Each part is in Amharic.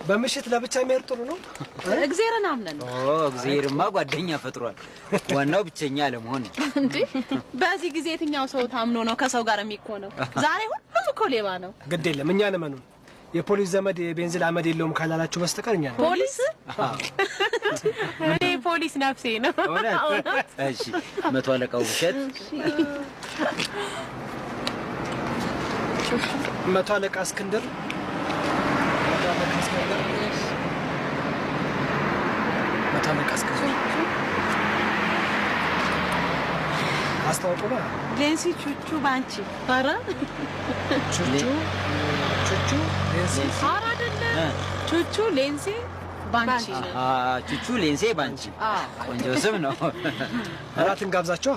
በምሽት ለብቻ የሚሄድ ጥሩ ነው። እግዚአብሔርን አምነን ነው። እግዚአብሔርማ ጓደኛ ፈጥሯል። ዋናው ብቸኛ ለመሆን እንዴ። በዚህ ጊዜ የትኛው ሰው ታምኖ ነው ከሰው ጋር የሚኮነው? ዛሬ ሁሉም እኮ ሌባ ነው። ግድ የለም እኛ ነን። የፖሊስ ዘመድ የቤንዚል አመድ የለውም ካላላችሁ በስተቀር እኛ ነን። ፖሊስ? እኔ ፖሊስ ነፍሴ ነው። እሺ መቶ አለቃው ውሸት መቶ አለቃ እስክንድር አስተዋውቁ። ሌንሲ ቹቹ ባንቺ ኧረ ቹቹ ሌንሲ ኧረ አይደለም ቹቹ ሌንሲ ባንቺ ቹቹ ሌንሲ ባንቺ ቆንጆ ስም ነው። እራትን ጋብዛቸዋ።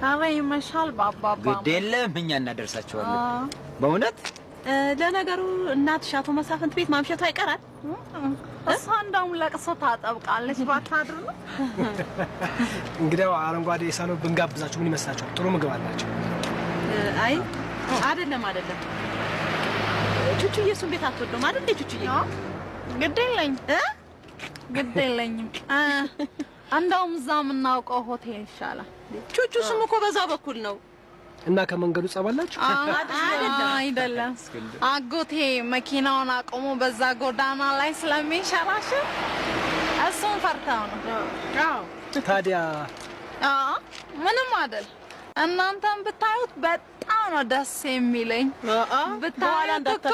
ኧረ ይመሻል ባባባ። ግድ የለም እኛ እናደርሳቸዋለን። በእውነት ለነገሩ እናትሽ አቶ መሳፍንት ቤት ማምሸቱ አይቀራል። እሷ እንደውም ለቅሶ ታጠብቃለች ባታድር ነው። እንግዲያው አረንጓዴ ሳሎን ብንጋብዛችሁ ምን ይመስላችኋል? ጥሩ ምግብ አላቸው። አይ አይደለም ቹቹዬ እሱን ቤት አትወደውም አይደል? ቹቹዬ ግድ የለኝም። እንደውም እዛ የምናውቀው ሆቴል ይሻላል። ቹቹ ስሙ እኮ በዛ በኩል ነው። እና ከመንገዱ ጸባላችሁ? አይደለም አጎቴ መኪናውን አቆሞ በዛ ጎዳና ላይ ስለሚንሸራሸር እሱን ፈርተው ነው። ታዲያ ምንም አይደል። እናንተም ብታዩት በጣም ነው ደስ የሚለኝ። ብታዩት እኮ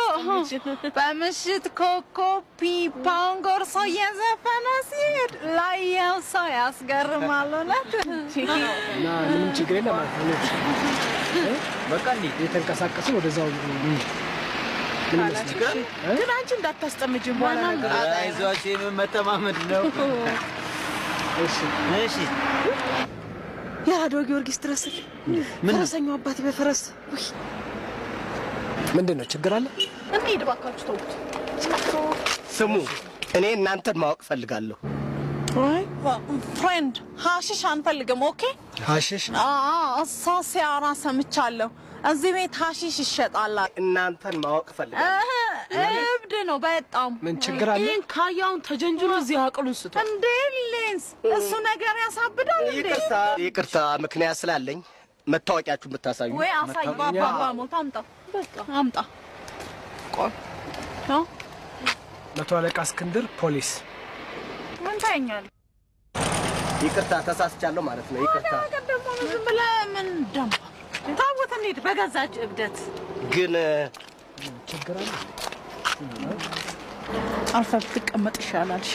በምሽት ኮከብ ፒፓውን ጎርሶ እየዘፈነ ሲሄድ ላየው ሰው ያስገርማል። እውነት እና ምንም ችግር የለም ማለት ነው። በቃ እንዴ የተንቀሳቀሱ ወደዛው ግን አንቺ እንዳታስጠምጂ በኋላ አይዟችሁ መተማመድ ነው። እሺ ያራዶ ጊዮርጊስ ድረስ ፈረሰኛው አባቴ በፈረስ ምንድነው ችግር አለ? እንዴት ባካችሁ ተውት። ስሙ እኔ እናንተን ማወቅ ፈልጋለሁ። ፍሬንድ ሀሺሽ አንፈልግም። ኦኬ ሀሺሽ? እሷ ሲያወራ ሰምቻለሁ። እዚህ ቤት ሀሺሽ ይሸጣል። እናንተን ማወቅ ፈልጋለሁ። እብድ ነው በጣም። ምን ችግር አለ? ይሄን ካያውን ተጀንጅሎ እዚህ አቅሉን ስቶ እንዴ ሌንስ እሱ ነገር ያሳብዳል እንዴ? ይቅርታ ምክንያት ስላለኝ መታወቂያችሁን ብታሳዩ ወይ አሳይ። ባባ ሞት አምጣ በቃ አምጣ። ቆይ ነው መቶ አለቃ እስክንድር ፖሊስ። ምን ታኛል? ይቅርታ ተሳስቻለሁ ማለት ነው። ይቅርታ ደግሞ ዝም ብለህ ምን ደም ታውት እንዴት በገዛች እብደት ግን ችግር አለ? አልፈህ ብትቀመጥ ይሻላል። እሺ